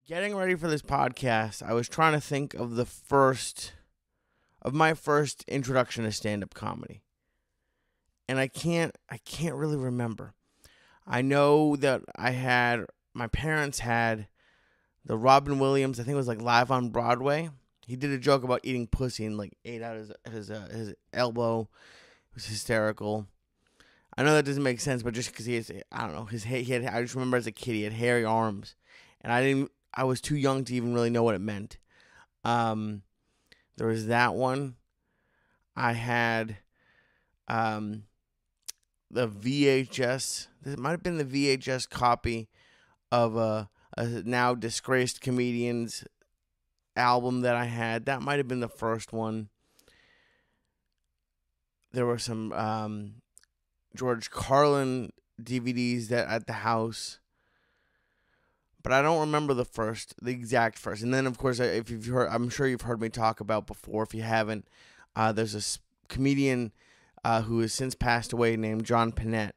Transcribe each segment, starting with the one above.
Getting ready for this podcast, I was trying to think of my first introduction to stand-up comedy. And I can't really remember. I know that my parents had the Robin Williams, I think it was like Live on Broadway. He did a joke about eating pussy and like ate out his elbow. It was hysterical. I know that doesn't make sense, but just because I don't know, I just remember as a kid he had hairy arms, and I was too young to even really know what it meant. Um, there was that one. I had the VHS. This might have been the VHS copy of a now disgraced comedian's album that I had. That might have been the first one. There were some George Carlin DVDs that at the house, but I don't remember the exact first. And then, of course, if you've heard, I'm sure you've heard me talk about before. If you haven't, there's a comedian who has since passed away named John Pinette,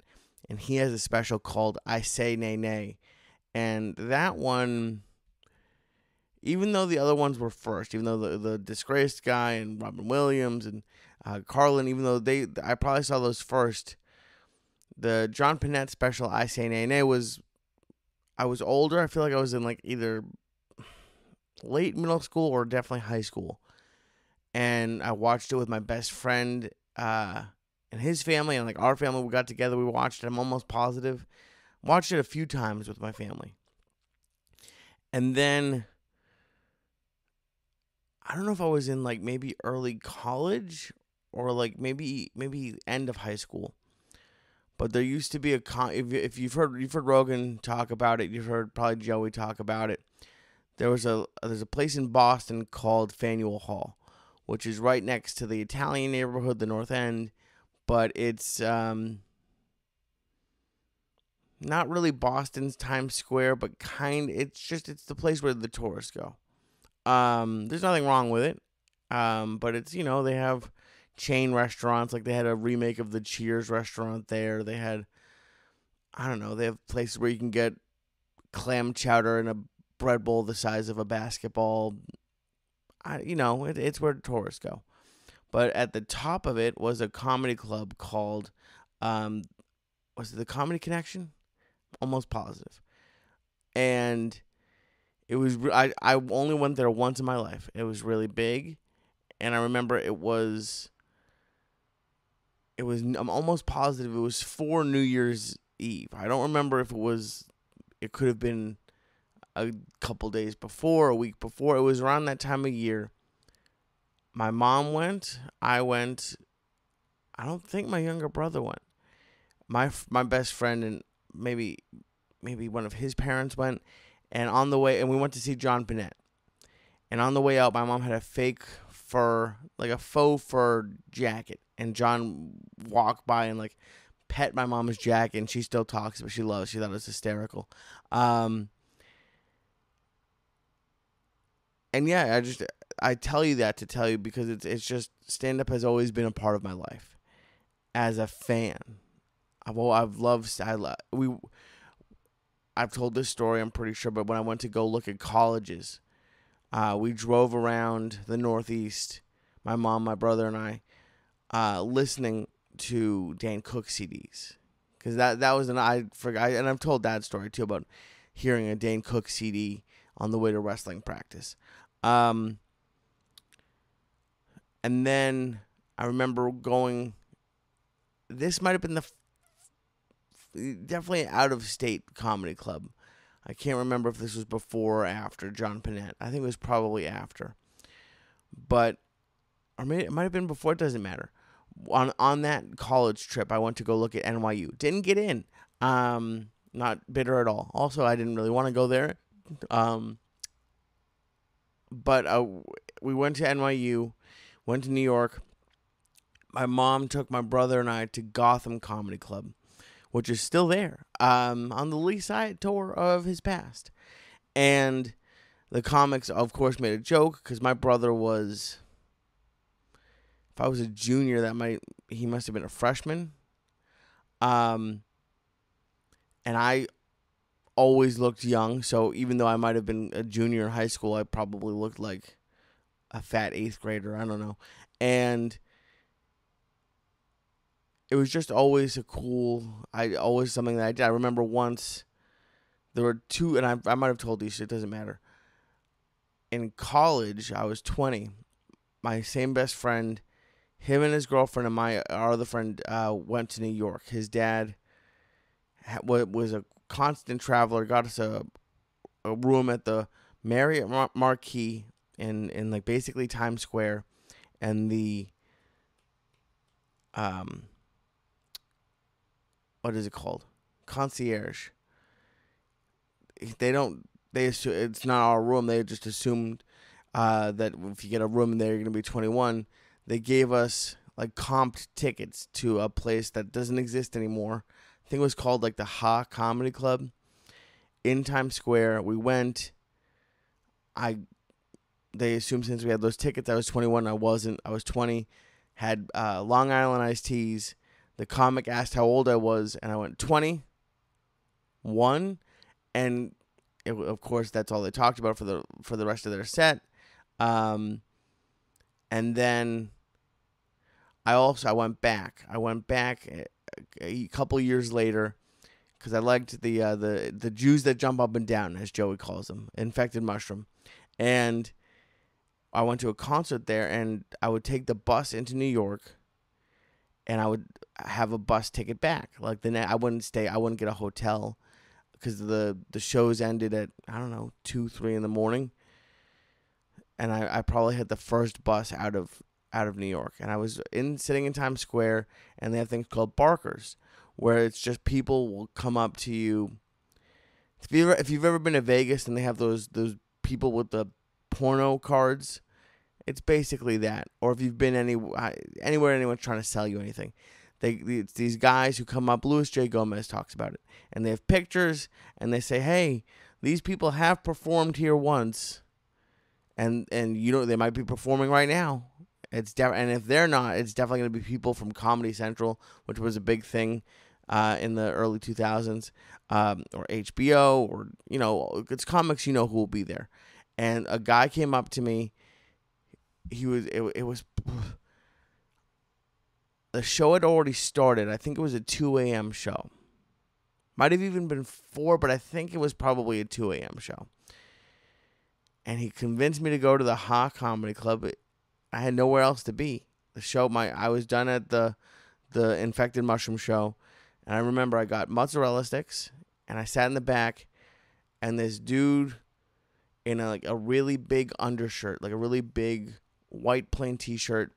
and he has a special called "I Say Nay Nay," and that one, even though the other ones were first, even though the disgraced guy and Robin Williams and Carlin, even though I probably saw those first. The John Pinette special, I Say Nay Nay, I was older. I feel like I was in like either late middle school or definitely high school. And I watched it with my best friend and his family and like our family. We got together. We watched it. I'm almost positive. Watched it a few times with my family. And then I don't know if I was in like maybe early college or like maybe end of high school. But there used to be if you've heard Rogan talk about it, you've heard probably Joey talk about it. There's a place in Boston called Faneuil Hall, which is right next to the Italian neighborhood, the North End, but it's not really Boston's Times Square, but it's the place where the tourists go. There's nothing wrong with it, but it's they have chain restaurants, like they had a remake of the Cheers restaurant there. They had, I don't know, they have places where you can get clam chowder in a bread bowl the size of a basketball. It's where tourists go. But at the top of it was a comedy club called, was it the Comedy Connection? Almost positive. And it was, I only went there once in my life. It was really big. And I remember I'm almost positive it was for New Year's Eve. I don't remember if it could have been a couple days before, a week before. It was around that time of year. My mom went. I went. I don't think my younger brother went. My best friend and maybe one of his parents went. And on the way, and we went to see John Pinette. And on the way out, my mom had a fake fur, like a faux fur jacket. And John walked by and like pet my mom's jacket, and she still talks, but she thought it was hysterical. And yeah, I tell you that to tell you because it's just stand up has always been a part of my life as a fan. I've told this story, I'm pretty sure, but when I went to go look at colleges, we drove around the Northeast, my mom, my brother, and I, listening to Dane Cook CDs, because that was and I've told that story too about hearing a Dane Cook CD on the way to wrestling practice, and then I remember going. This might have been definitely out of state comedy club. I can't remember if this was before or after John Pinette. I think it was probably after, or maybe it might have been before. It doesn't matter. On that college trip, I went to go look at NYU. Didn't get in. Not bitter at all. Also, I didn't really want to go there. But we went to NYU, went to New York. My mom took my brother and I to Gotham Comedy Club, which is still there, on the Lee Side tour of his past. And the comics, of course, made a joke because my brother was, if I was a junior, he must have been a freshman. And I always looked young. So even though I might have been a junior in high school, I probably looked like a fat 8th grader. I don't know. And it was just always always something that I did. I remember once there were two, and I might have told you, so it doesn't matter. In college, I was 20. My same best friend, him and his girlfriend and our other friend went to New York. His dad was a constant traveler, got us a room at the Marriott Marquis in like basically Times Square, and the what is it called? Concierge. They assume it's not our room. They just assumed that if you get a room there, you're gonna be 21. They gave us like comped tickets to a place that doesn't exist anymore. I think it was called like the Ha Comedy Club in Times Square. We went. They assumed since we had those tickets, I was 21. I wasn't. I was 20. Had Long Island iced teas. The comic asked how old I was, and I went 21. And of course, that's all they talked about for the rest of their set. And then I went back. I went back a couple years later because I liked the Jews that jump up and down, as Joey calls them, Infected Mushroom, and I went to a concert there, and I would take the bus into New York, and I would have a bus ticket back. Like I wouldn't stay. I wouldn't get a hotel because the shows ended at 2, 3 in the morning, and I probably had the first bus out of New York, and I was sitting in Times Square, and they have things called barkers, where it's just people will come up to you. If you've ever been to Vegas and they have those people with the porno cards, it's basically that. Or if you've been anywhere anyone's trying to sell you anything, it's these guys who come up. Louis J. Gomez talks about it, and they have pictures, and they say, "Hey, these people have performed here once, and they might be performing right now." And if they're not, it's definitely going to be people from Comedy Central, which was a big thing in the early 2000s, or HBO, or it's comics who will be there. And a guy came up to me. It was the show had already started. I think it was a 2 a.m. show. Might have even been 4, but I think it was probably a 2 a.m. show. And he convinced me to go to the Ha Comedy Club. I had nowhere else to be. The show, I was done at the Infected Mushroom show, and I remember I got mozzarella sticks, and I sat in the back, and this dude in a really big undershirt, like a really big white plain T-shirt,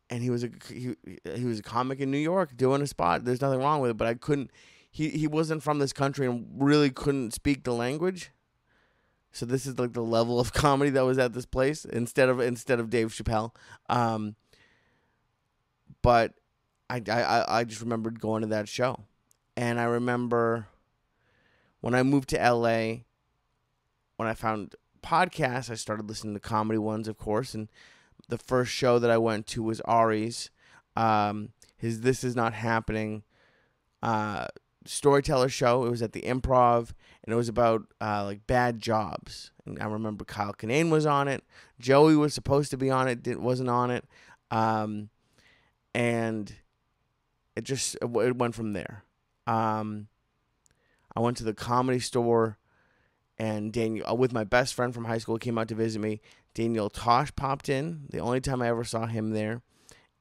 and he was a comic in New York doing a spot. There's nothing wrong with it, but I couldn't. He wasn't from this country and really couldn't speak the language. So this is like the level of comedy that was at this place instead of Dave Chappelle. But I just remembered going to that show, and I remember when I moved to LA. When I found podcasts, I started listening to comedy ones, of course, and the first show that I went to was Ari's, his This Is Not Happening storyteller show. It was at the Improv, and it was about like bad jobs. And I remember Kyle Kinane was on it. Joey was supposed to be on it, wasn't on it, and it went from there. I went to the Comedy Store. And Daniel, with my best friend from high school, came out to visit me. Daniel Tosh popped in, the only time I ever saw him there.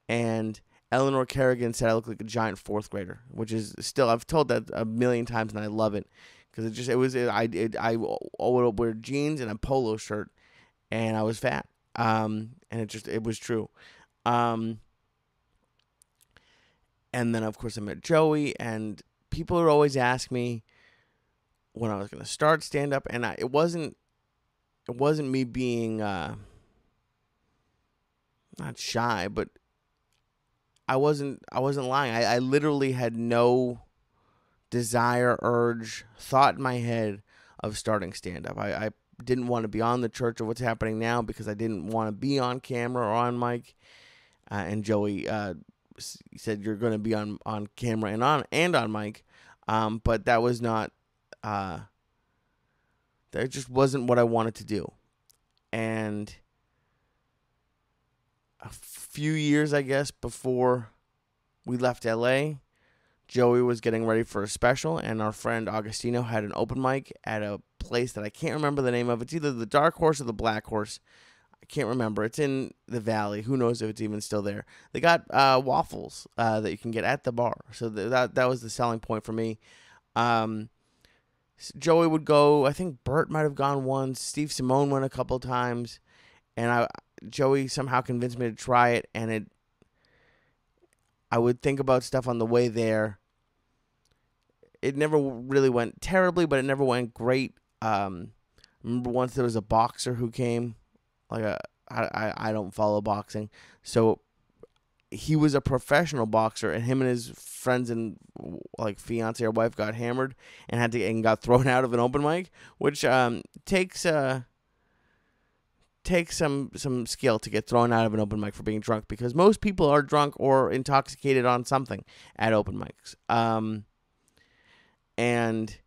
And Eleanor Kerrigan said I look like a giant 4th grader, which is still, I've told that a million times, and I love it. Because I would wear jeans and a polo shirt, and I was fat. And it was true. And then, of course, I met Joey, and people would always ask me when I was going to start stand-up, and it wasn't me being not shy, but I wasn't lying. I literally had no desire, urge, thought in my head of starting stand-up. I didn't want to be on the Church of What's Happening Now because I didn't want to be on camera or on mic, and Joey said you're going to be on camera and on mic, but that was not that just wasn't what I wanted to do. And a few years, I guess, before we left LA, Joey was getting ready for a special, and our friend Augustino had an open mic at a place that I can't remember the name of. It's either the Dark Horse or the Black Horse. I can't remember. It's in the Valley. Who knows if it's even still there. They got waffles that you can get at the bar. So that was the selling point for me. Joey would go. I think Bert might have gone once. Steve Simone went a couple times. And Joey somehow convinced me to try it. And I would think about stuff on the way there. It never really went terribly, but it never went great. I remember once there was a boxer who came. I don't follow boxing, so he was a professional boxer, and him and his friends and like fiance or wife got hammered and got thrown out of an open mic, which takes some skill to get thrown out of an open mic for being drunk, because most people are drunk or intoxicated on something at open mics. And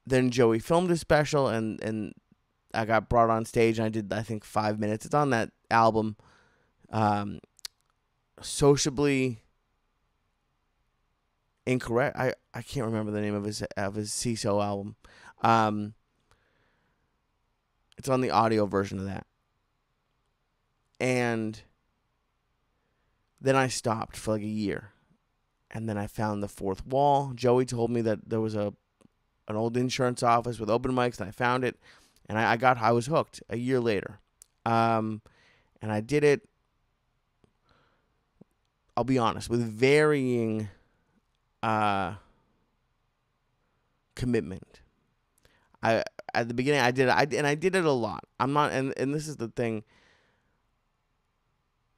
then Joey filmed a special, and I got brought on stage, and I did, I think, 5 minutes. It's on that album, Sociably Incorrect. I can't remember the name of his CISO album. It's on the audio version of that. And then I stopped for like a year. And then I found the fourth wall. Joey told me that there was an old insurance office with open mics, and I found it. And I was hooked a year later. And I did it, I'll be honest, with varying commitment. At the beginning I did it a lot. I'm not, and this is the thing.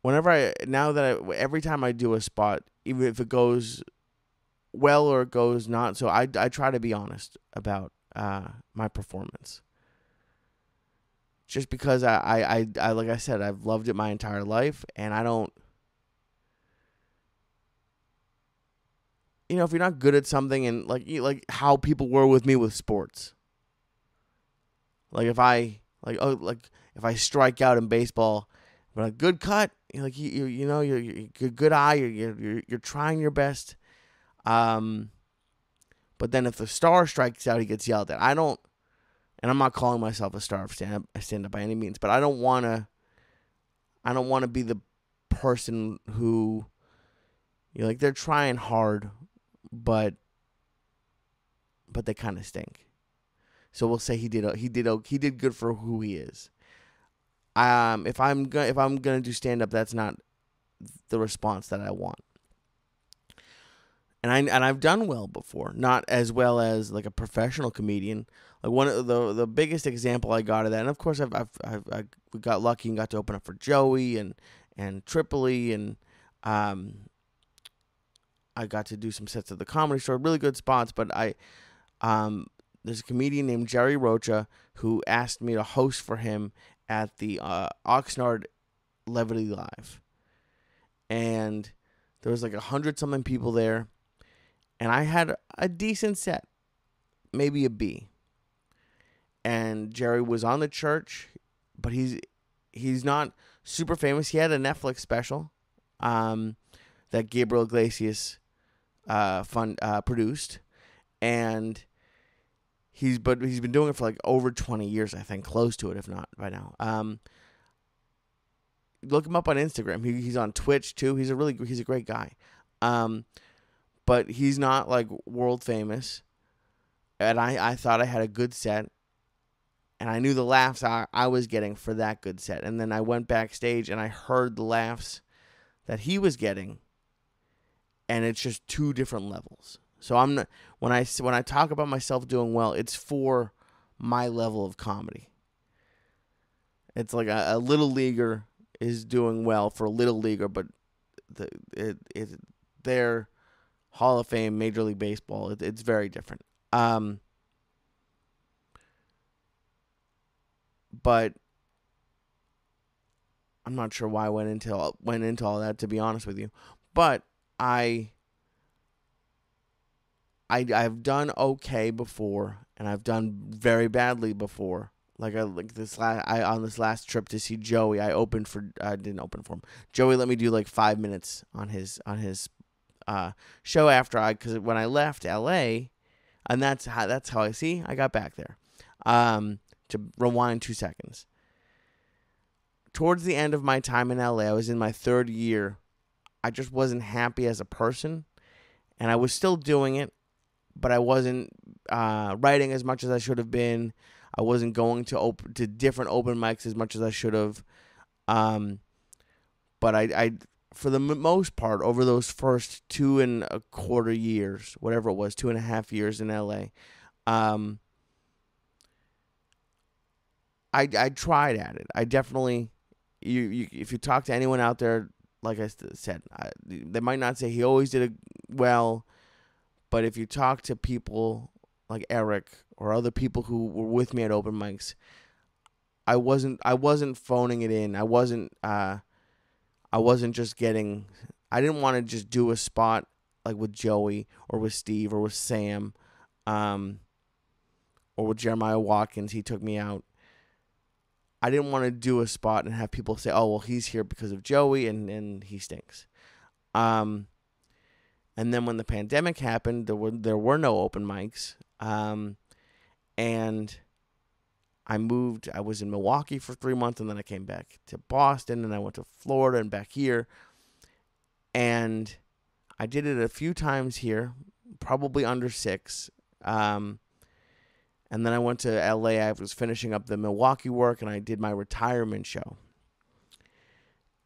Every time I do a spot, even if it goes well or it goes not, so I try to be honest about my performance. Just because I like I said, I've loved it my entire life, and I don't, if you're not good at something, and like how people were with me with sports. Like if I strike out in baseball, but a good cut, you're good eye, you're trying your best. But then if the star strikes out, he gets yelled at. And I'm not calling myself a star of stand-up by any means, but I don't want to be the person who, they're trying hard, but they kind of stink. So we'll say he did good for who he is. If I'm gonna do stand-up, that's not the response that I want. And I've done well before, not as well as like a professional comedian. Like one of the biggest example I got of that, and of course I got lucky and got to open up for Joey and Tripoli, and I got to do some sets at the Comedy Store, really good spots. But there's a comedian named Jerry Rocha who asked me to host for him at the Oxnard Levity Live, and there was like 100-something people there. And I had a decent set, maybe a B. And Jerry was on the church, but he's not super famous. He had a Netflix special that Gabriel Iglesias produced, and he's been doing it for like over 20 years, I think, close to it, if not by now. Look him up on Instagram. He's on Twitch too. He's a great guy. But he's not like world famous. And I thought I had a good set. And I knew the laughs I was getting for that good set. And then I went backstage and I heard the laughs that he was getting. And it's just two different levels. So I'm not, when I talk about myself doing well, it's for my level of comedy. It's like a little leaguer is doing well for a little leaguer, but they're Hall of Fame, Major League Baseball. It's very different. But I'm not sure why I went into all that, to be honest with you. But I I've done okay before, and I've done very badly before. Like on this last trip to see Joey, I didn't open for him. Joey let me do like 5 minutes on his show because when I left LA, and that's how I got back there. To rewind 2 seconds. Towards the end of my time in LA, I was in my 3rd year. I just wasn't happy as a person, and I was still doing it, but I wasn't writing as much as I should have been. I wasn't going to different open mics as much as I should have. But I for the most part, over those first 2.25 years, whatever it was, 2.5 years in LA, I tried at it. I definitely, if you talk to anyone out there, like I said, they might not say he always did it well, but if you talk to people like Eric or other people who were with me at open mics, I wasn't phoning it in. I wasn't just getting. I didn't want to just do a spot like with Joey or with Steve or with Sam, or with Jeremiah Watkins. He took me out. I didn't want to do a spot and have people say, "Oh, well, he's here because of Joey, and he stinks." And then when the pandemic happened, there were no open mics. And I moved. I was in Milwaukee for 3 months, and then I came back to Boston, and I went to Florida and back here. And I did it a few times here, probably under 6. And then I went to LA. I was finishing up the Milwaukee work, and I did my retirement show.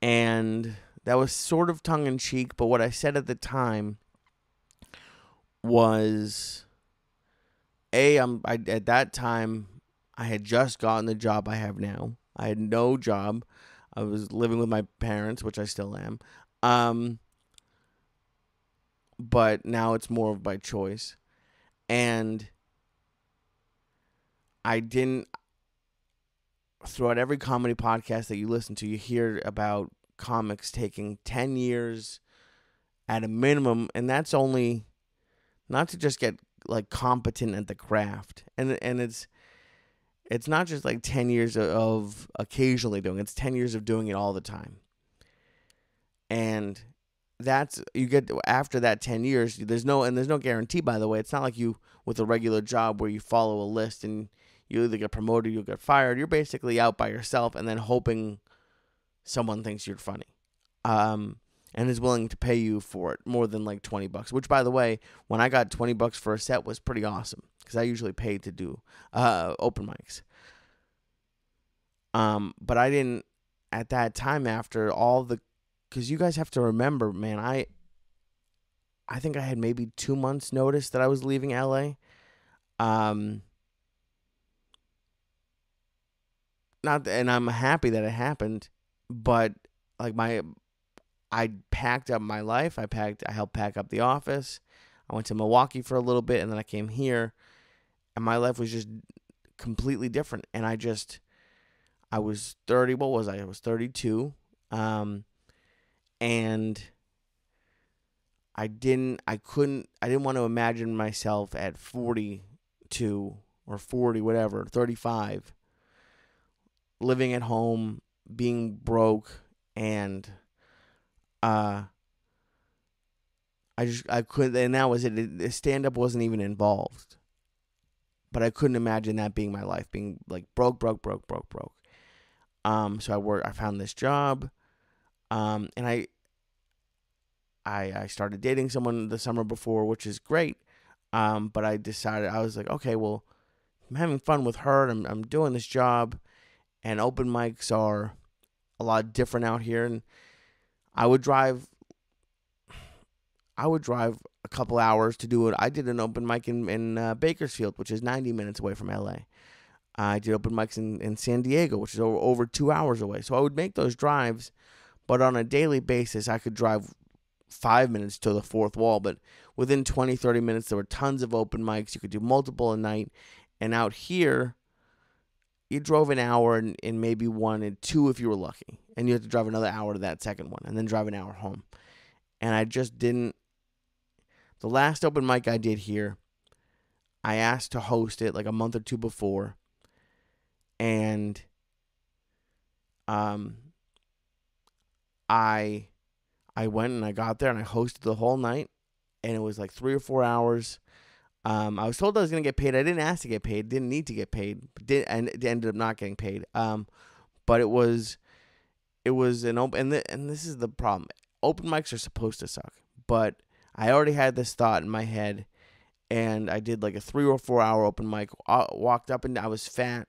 And that was sort of tongue-in-cheek, but what I said at the time was, at that time, I had just gotten the job I have now. I had no job. I was living with my parents, which I still am. But now it's more of by choice. And I didn't, throughout every comedy podcast that you listen to, you hear about comics taking 10 years at a minimum, and that's only not to just get like competent at the craft. And it's not just like 10 years of occasionally doing it. It's 10 years of doing it all the time. And you get after that 10 years, there's no guarantee, by the way. It's not like you with a regular job where you follow a list and you either get promoted or you'll get fired. You're basically out by yourself and then hoping someone thinks you're funny. And is willing to pay you for it more than like $20, which, by the way, when I got $20 for a set was pretty awesome because I usually paid to do open mics. But I didn't at that time after all the, because you guys have to remember, man, I think I had maybe 2 months notice that I was leaving LA. And I'm happy that it happened, but like I packed up my life. I helped pack up the office. I went to Milwaukee for a little bit, and then I came here, and my life was just completely different. And I was 30. What was I? I was 32. And I didn't want to imagine myself at 42 or 40, whatever, 35, living at home, being broke, and I couldn't, and that was it. Stand-up wasn't even involved. But I couldn't imagine that being my life, being like broke. So I found this job, and I started dating someone the summer before, which is great. But I decided, I was like, okay, well, I'm having fun with her, and I'm doing this job, and open mics are a lot different out here, and I would drive a couple hours to do it. I did an open mic in Bakersfield, which is 90 minutes away from LA. I did open mics in San Diego, which is over 2 hours away. So I would make those drives, but on a daily basis, I could drive 5 minutes to the fourth wall. But within 20, 30 minutes, there were tons of open mics. You could do multiple a night. And out here, you drove an hour and maybe 1 and 2 if you were lucky. And you had to drive another hour to that second one and then drive an hour home. And I just didn't. the last open mic I did here, I asked to host it like a month or two before, and I went and I got there and I hosted the whole night, and it was like 3 or 4 hours. I was told I was gonna get paid. I didn't ask to get paid. Didn't need to get paid. And it ended up not getting paid. But it was an open, and this is the problem. Open mics are supposed to suck, but I already had this thought in my head, and I did like a 3 or 4 hour open mic. Walked up and I was fat.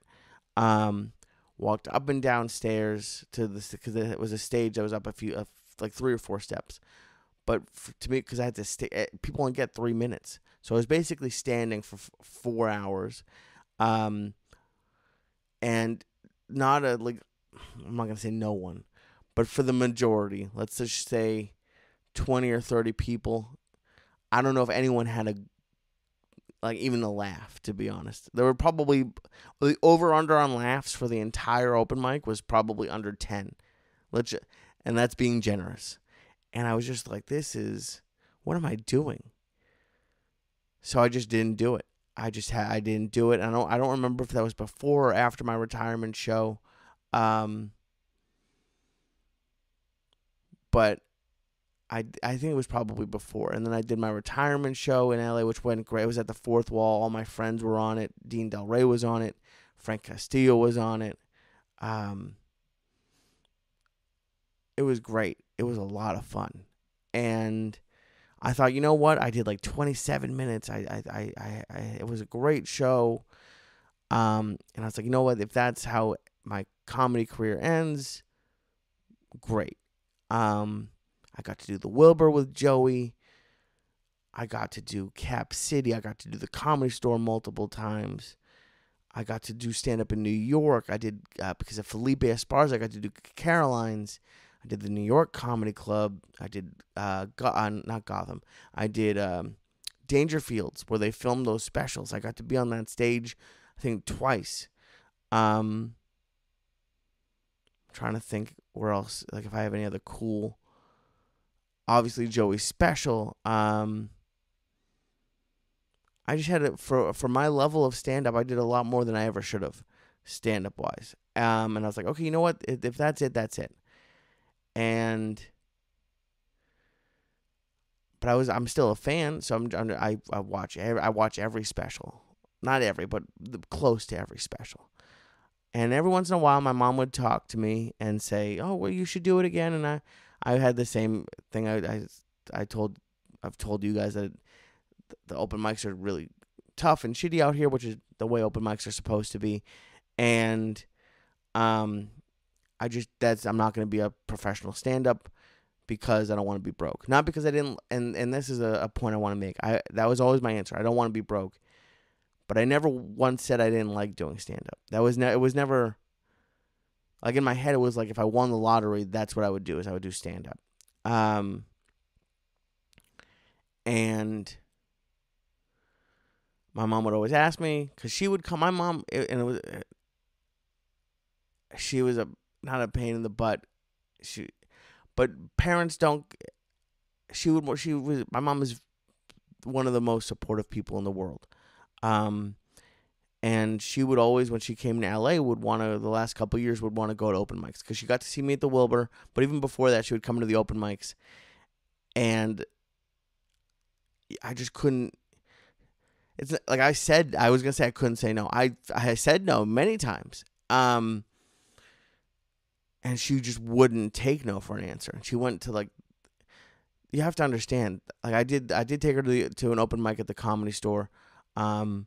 Walked up and down stairs to this because it was a stage that was up like 3 or 4 steps. But to me, because I had to stay, people only get 3 minutes, so I was basically standing for 4 hours, and not a like. I'm not gonna say no one, but for the majority, let's just say 20 or 30 people. I don't know if anyone had even a laugh, to be honest. There were probably the over-under on laughs for the entire open mic was probably under 10. And that's being generous. And I was just like, what am I doing? So I just didn't do it. I didn't do it. I don't remember if that was before or after my retirement show. But I think it was probably before. And then I did my retirement show in LA, which went great. It was at the Fourth Wall. All my friends were on it. Dean Del Rey was on it. Frank Castillo was on it. It was great. It was a lot of fun. And I thought, you know what? I did like 27 minutes. It was a great show. And I was like, you know what? If that's how my comedy career ends, great. I got to do the Wilbur with Joey. I got to do Cap City. I got to do the Comedy Store multiple times. I got to do stand-up in New York. I did, because of Felipe Esparza, I got to do Caroline's. I did the New York Comedy Club. I did, not Gotham. I did Dangerfields, where they filmed those specials. I got to be on that stage, I think, twice. I'm trying to think where else, like if I have any other cool, obviously Joey's special. I just had it for my level of stand-up, I did a lot more than I ever should have, stand-up wise. And I was like, okay, you know what? If that's it, that's it. But I'm still a fan, so I watch every special, not every, but close to every special. And every once in a while, my mom would talk to me and say, "Oh, well, you should do it again." And I had the same thing. I've told you guys that the open mics are really tough and shitty out here, which is the way open mics are supposed to be. And I'm not going to be a professional stand-up because I don't want to be broke. Not because I didn't, and this is a point I want to make. That was always my answer. I don't want to be broke. But I never once said I didn't like doing stand-up. It was never, like in my head, it was like if I won the lottery, that's what I would do, is I would do stand-up. And my mom would always ask me, because she would come, my mom, she was not a pain in the butt. But parents don't, my mom is one of the most supportive people in the world. And she would always, when she came to LA, the last couple of years, would want to go to open mics, because she got to see me at the Wilbur. But even before that, she would come to the open mics, and I just couldn't. It's like I said, I was gonna say I couldn't say no. I said no many times. And she just wouldn't take no for an answer. And she went to, like, you have to understand, like I did take her to an open mic at the Comedy Store. But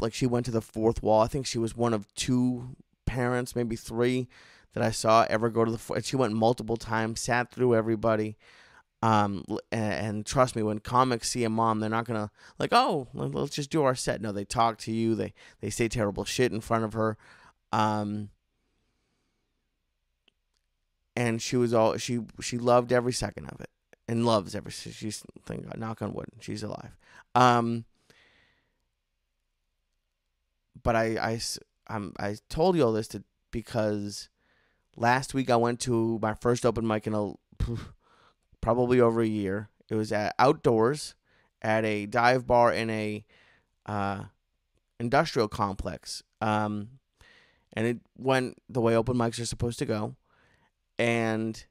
like she went to the Fourth Wall. I think she was one of 2 parents, maybe 3, that I saw ever go to and she went multiple times, sat through everybody. And trust me, when comics see a mom, they're not gonna like, oh, let's just do our set. No, they talk to you. They say terrible shit in front of her. And she loved every second of it, and loves every. She's, thank God, knock on wood, she's alive. But I told you all this because last week I went to my first open mic in probably over a year. It was outdoors at a dive bar in a industrial complex. And it went the way open mics are supposed to go. And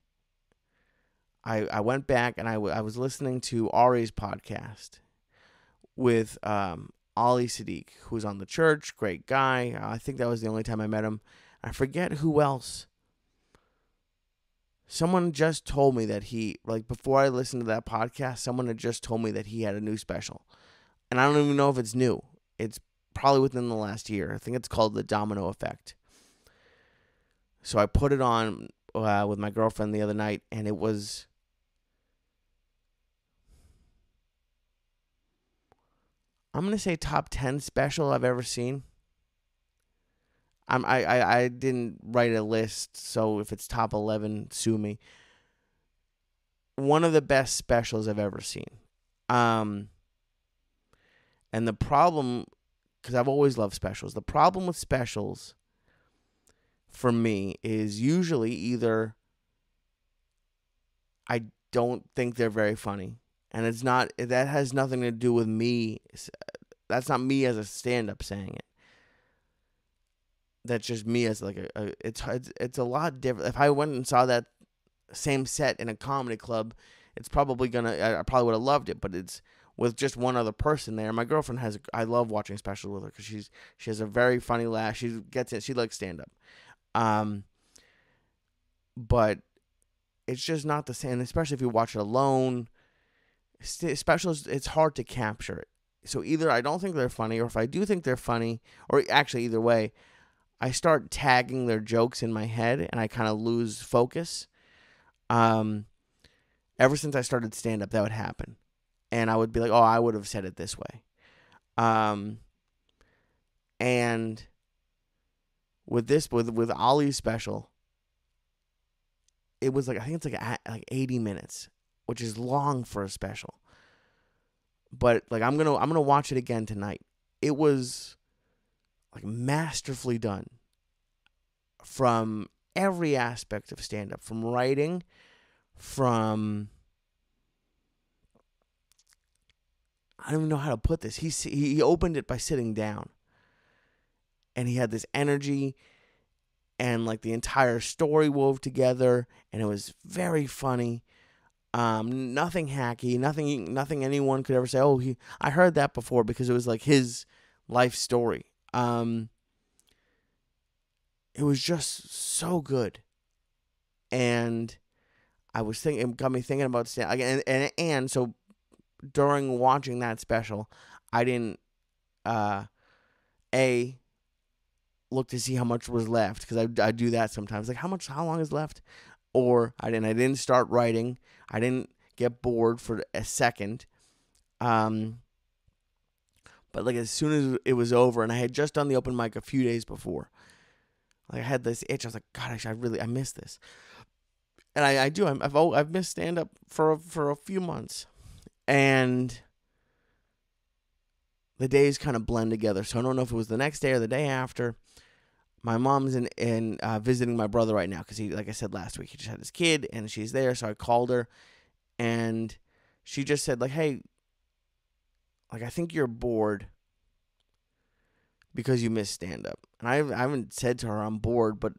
I went back and I was listening to Ari's podcast with Ali Sadiq, who's on The Church, great guy. I think that was the only time I met him. I forget who else. Someone just told me that before I listened to that podcast, someone had just told me that he had a new special. And I don't even know if it's new. It's probably within the last year. I think it's called The Domino Effect. So I put it on with my girlfriend the other night, and it was... I'm going to say top 10 special I've ever seen. I didn't write a list, so if it's top 11, sue me. One of the best specials I've ever seen. And the problem, because I've always loved specials, the problem with specials for me is usually either I don't think they're very funny. And that has nothing to do with me. That's not me as a stand-up saying it. That's just me as it's a lot different. If I went and saw that same set in a comedy club, it's probably I probably would have loved it, but it's with just one other person there. My girlfriend I love watching specials with her because she has a very funny laugh. She gets it. She likes stand-up. But it's just not the same, especially if you watch it alone. Specials, it's hard to capture it. So either I don't think they're funny, or if I do think they're funny, or actually either way, I start tagging their jokes in my head and I kind of lose focus. Ever since I started stand-up, that would happen. And I would be like, oh, I would have said it this way. And with Ali's special, it was I think it's like 80 minutes, which is long for a special. But I'm gonna watch it again tonight. It was masterfully done from every aspect of stand-up, from writing, from I don't even know how to put this. He opened it by sitting down, and he had this energy, and the entire story wove together, and it was very funny. Nothing hacky, nothing anyone could ever say, oh, I heard that before, because it was his life story. It was just so good. And it got me thinking about stand and so during watching that special, I didn't look to see how much was left, because I do that sometimes, how long is left, or I didn't start writing. I didn't get bored for a second. But as soon as it was over, and I had just done the open mic a few days before, I had this itch. I was like, God, I miss this. And I do. I've missed stand up for a few months, and the days kind of blend together. So I don't know if it was the next day or the day after. My mom's in visiting my brother right now, because he, like I said last week, he just had his kid, and she's there. So I called her, and she just said, hey, I think you're bored because you miss stand-up. And I haven't said to her I'm bored, but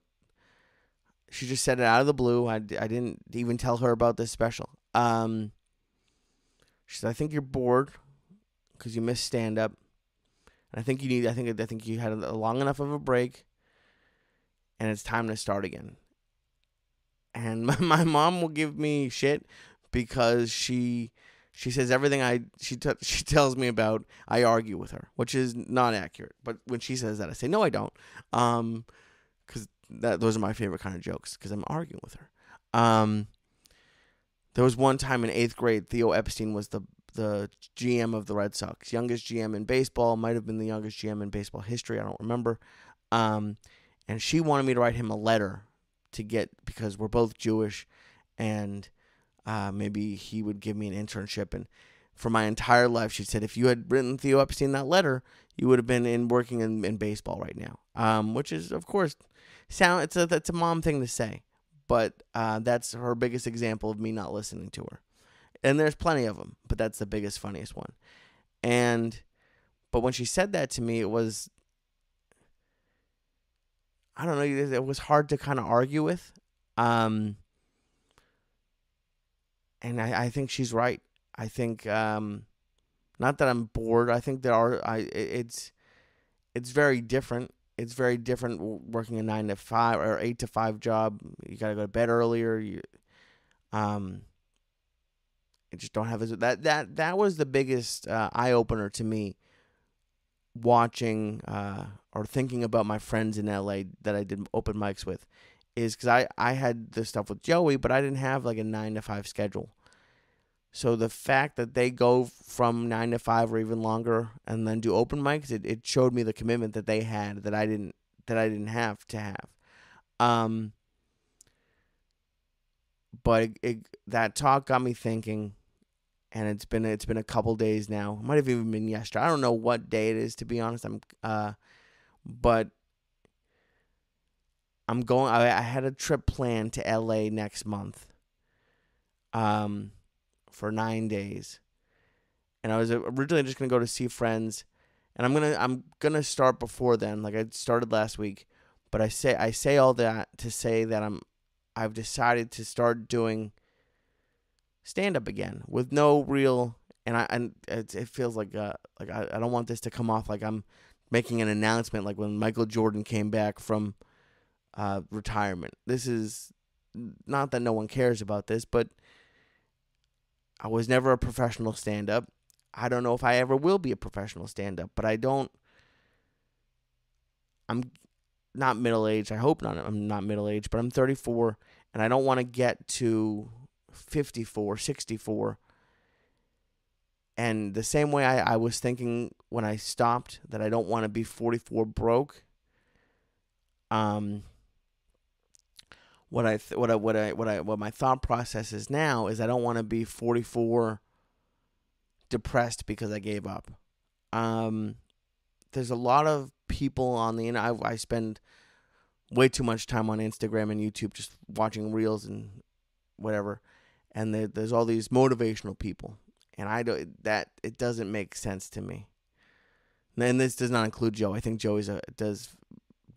she just said it out of the blue. I didn't even tell her about this special. She said, I think you're bored because you miss stand-up, and I think you had a long enough of a break, and it's time to start again. And my mom will give me shit because she says everything she tells me about, I argue with her, which is not accurate. But when she says that, I say, no, I don't. Because those are my favorite kind of jokes, because I'm arguing with her. There was one time in 8th grade, Theo Epstein was the GM of the Red Sox. Youngest GM in baseball. Might have been the youngest GM in baseball history. I don't remember. And she wanted me to write him a letter because we're both Jewish, and maybe he would give me an internship. And for my entire life, she said, if you had written Theo Epstein that letter, you would have been working in baseball right now. Which is, of course, that's a mom thing to say. but that's her biggest example of me not listening to her. And there's plenty of them, but that's the biggest, funniest one. But when she said that to me, it was, I don't know, it was hard to kind of argue with. And I think she's right. I think, not that I'm bored. I think it's very different. It's very different working a 9 to 5 or 8 to 5 job. You got to go to bed earlier. You just don't have that was the biggest eye opener to me, watching or thinking about my friends in LA that I did open mics with, is because I had this stuff with Joey, but I didn't have like a 9 to 5 schedule. So the fact that they go from 9 to 5 or even longer and then do open mics, it showed me the commitment that they had that I didn't have to have. But that talk got me thinking, and it's been a couple days now. It might have even been yesterday. I don't know what day it is, to be honest. But I'm going. I had a trip planned to LA next month. For 9 days, and I was originally just gonna go to see friends, and I'm gonna start before then, like I started last week. But I say all that to say that I've decided to start doing stand up again with no real, and it feels like I don't want this to come off like I'm making an announcement like when Michael Jordan came back from retirement. This is not that no one cares about this, but I was never a professional stand-up. I don't know if I ever will be a professional stand-up, but I'm not middle-aged. I hope not. I'm not middle-aged, but I'm 34, and I don't want to get to 54, 64. And the same way I was thinking when I stopped that I don't want to be 44 broke. What my thought process is now is I don't want to be 44 depressed because I gave up. There's a lot of people on the internet. I spend way too much time on Instagram and YouTube just watching reels and whatever, and there's all these motivational people, and it doesn't make sense to me. And this does not include Joe. I think Joe does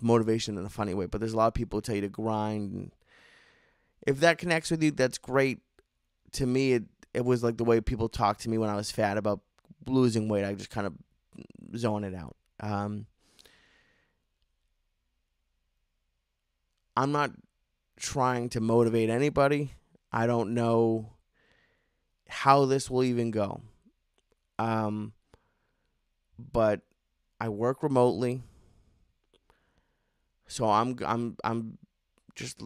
motivation in a funny way, but there's a lot of people who tell you to grind, and if that connects with you, that's great. To me, it was like the way people talked to me when I was fat about losing weight. I just kind of zone it out. I'm not trying to motivate anybody. I don't know how this will even go. But I work remotely, so I'm just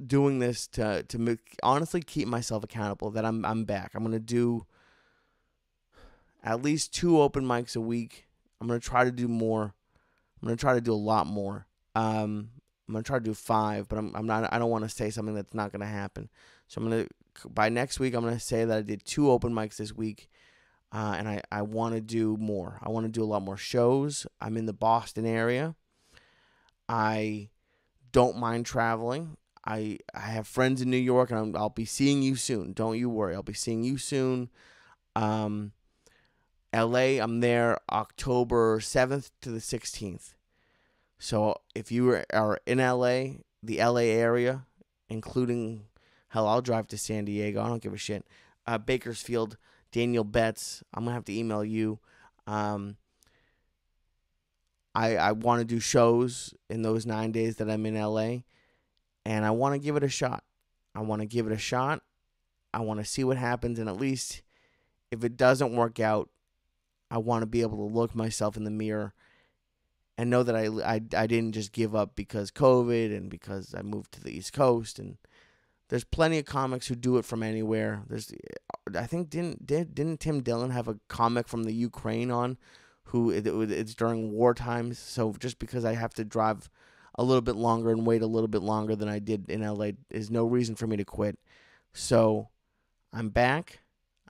doing this to honestly keep myself accountable that I'm back. I'm gonna do at least 2 open mics a week. I'm gonna try to do more. I'm gonna try to do a lot more. I'm gonna try to do 5, but I'm not. I don't want to say something that's not gonna happen. So by next week I'm gonna say that I did 2 open mics this week, and I want to do more. I want to do a lot more shows. I'm in the Boston area. I don't mind traveling. I have friends in New York, and I'll be seeing you soon. Don't you worry. I'll be seeing you soon. LA, I'm there October 7th to the 16th. So if you are in LA, the LA area, including, hell, I'll drive to San Diego. I don't give a shit. Bakersfield, Daniel Betts, I'm going to have to email you. I want to do shows in those 9 days that I'm in LA, and I want to give it a shot. I want to see what happens, and at least if it doesn't work out, I want to be able to look myself in the mirror and know that I didn't just give up because COVID and because I moved to the East Coast. And there's plenty of comics who do it from anywhere. I think didn't Tim Dillon have a comic from the Ukraine on, who it's during war times. So just because I have to drive a little bit longer and wait a little bit longer than I did in LA is no reason for me to quit. So I'm back.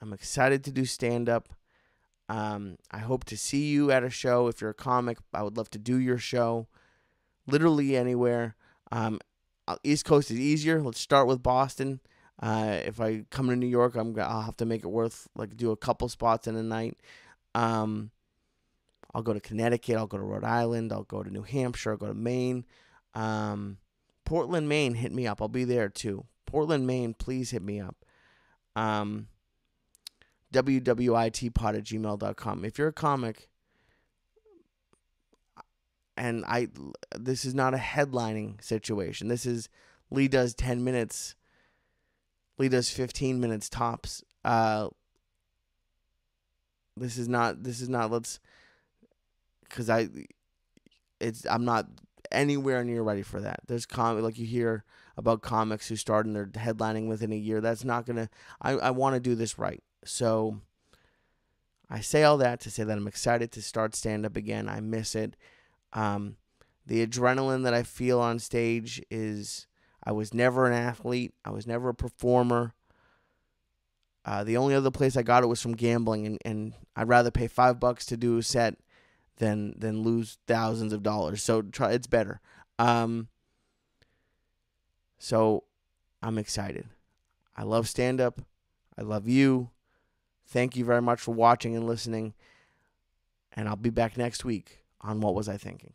I'm excited to do stand-up. I hope to see you at a show. If you're a comic, I would love to do your show literally anywhere. East Coast is easier. Let's start with Boston. If I come to New York, I'll have to make it worth, like, do a couple spots in a night. I'll go to Connecticut. I'll go to Rhode Island. I'll go to New Hampshire. I'll go to Maine. Portland, Maine, hit me up. I'll be there too. Portland, Maine, please hit me up. wwitpod@gmail.com. If you're a comic, and this is not a headlining situation. This is Lee does 10 minutes. Lee does 15 minutes tops. This is not let's, because I'm not anywhere near ready for that. There's like you hear about comics who start and they're headlining within a year. That's not gonna. I want to do this right. So I say all that to say that I'm excited to start stand up again. I miss it. The adrenaline that I feel on stage is, I was never an athlete. I was never a performer. The only other place I got it was from gambling, and I'd rather pay $5 to do a set than lose thousands of dollars. So it's better. So I'm excited. I love stand up. I love you. Thank you very much for watching and listening. And I'll be back next week on What Was I Thinking?